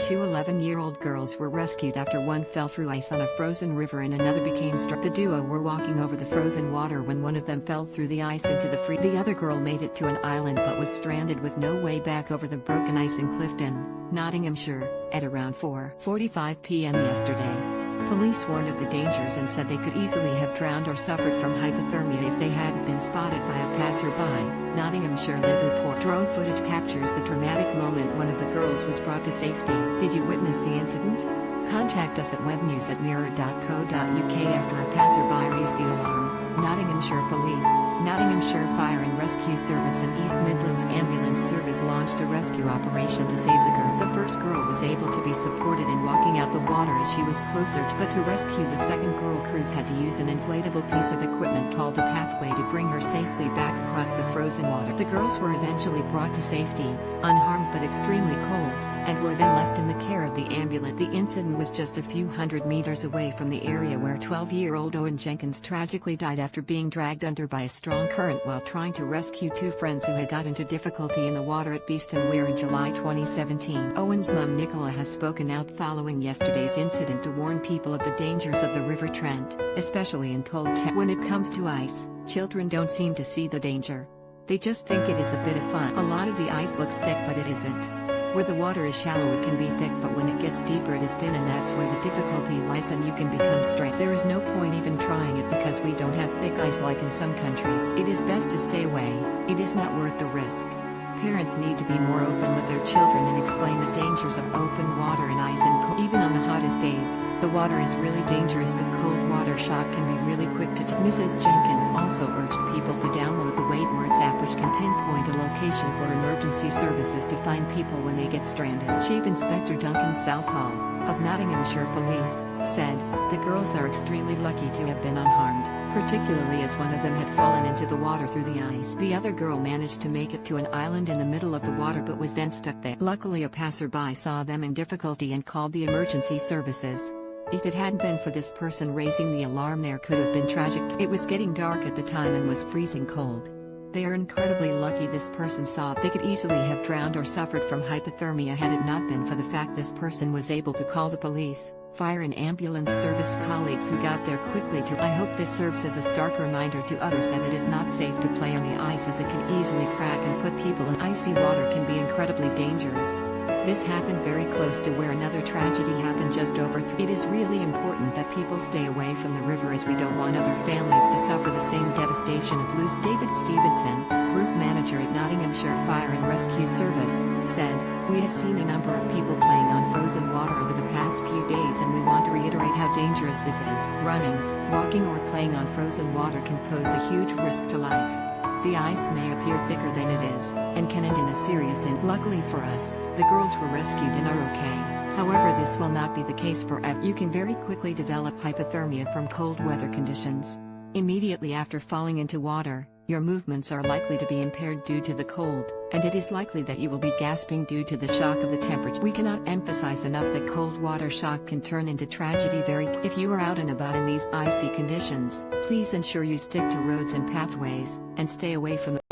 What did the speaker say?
Two 11-year-old girls were rescued after one fell through ice on a frozen river and another became stuck. The duo were walking over the frozen water when one of them fell through the ice into the free. The other girl made it to an island but was stranded with no way back over the broken ice in Clifton, Nottinghamshire, at around 4:45 p.m. yesterday. Police warned of the dangers and said they could easily have drowned or suffered from hypothermia if they hadn't been spotted by a passerby. Nottinghamshire Live report. Drone footage captures the dramatic moment one of the girls was brought to safety. Did you witness the incident? Contact us at webnews@mirror.co.uk after a passerby raised the alarm. Nottinghamshire Police, Nottinghamshire Fire and Rescue Service and East Midlands Ambulance Service launched a rescue operation to save the girl. The first girl was able to be supported in walking out the water as she was closer but to rescue the second girl, crews had to use an inflatable piece of equipment called a pathway to bring her safely back across the frozen water. The girls were eventually brought to safety, unharmed but extremely cold, and were then left in the care of the ambulance. The incident was just a few hundred meters away from the area where 12-year-old Owen Jenkins tragically died after being dragged under by a strong current while trying to rescue two friends who had got into difficulty in the water at Beeston Weir in July 2017. Owen's mum Nicola has spoken out following yesterday's incident to warn people of the dangers of the River Trent, especially in cold temps. When it comes to ice, children don't seem to see the danger. They just think it is a bit of fun. A lot of the ice looks thick but it isn't. Where the water is shallow it can be thick, but when it gets deeper it is thin, and that's where the difficulty lies, and you can become stranded. There is no point even trying it because we don't have thick ice like in some countries. It is best to stay away. It is not worth the risk. Parents need to be more open with their children and explain the dangers of open water and ice and cold. Even on the hottest days, the water is really dangerous, but cold water shock can be really quick to Mrs. Jenkins also urged people to download the WaitWords app, which can pinpoint a location for emergency services to find people when they get stranded. Chief Inspector Duncan Southall, of Nottinghamshire Police, said, "The girls are extremely lucky to have been unharmed, particularly as one of them had fallen into the water through the ice. The other girl managed to make it to an island in the middle of the water but was then stuck there. Luckily a passerby saw them in difficulty and called the emergency services. If it hadn't been for this person raising the alarm, there could have been tragic. It was getting dark at the time and was freezing cold. They are incredibly lucky this person saw. They could easily have drowned or suffered from hypothermia had it not been for the fact this person was able to call the police, fire and ambulance service colleagues who got there quickly to." I hope this serves as a stark reminder to others that it is not safe to play on the ice, as it can easily crack and put people in. Icy water can be incredibly dangerous. This happened very close to where another tragedy happened just over. It is really important that people stay away from the river, as we don't want other families to suffer the same devastation of losing. David Stevenson, Group Manager at Nottinghamshire Fire and Rescue Service, said, "We have seen a number of people playing on frozen water over the past few days, and we want to reiterate how dangerous this is. Running, walking or playing on frozen water can pose a huge risk to life. The ice may appear thicker than it is, and can end in a serious injury. Luckily for us, the girls were rescued and are okay. However, this will not be the case forever. You can very quickly develop hypothermia from cold weather conditions. Immediately after falling into water, your movements are likely to be impaired due to the cold, and it is likely that you will be gasping due to the shock of the temperature. We cannot emphasize enough that cold water shock can turn into tragedy very quickly. If you are out and about in these icy conditions, please ensure you stick to roads and pathways, and stay away from the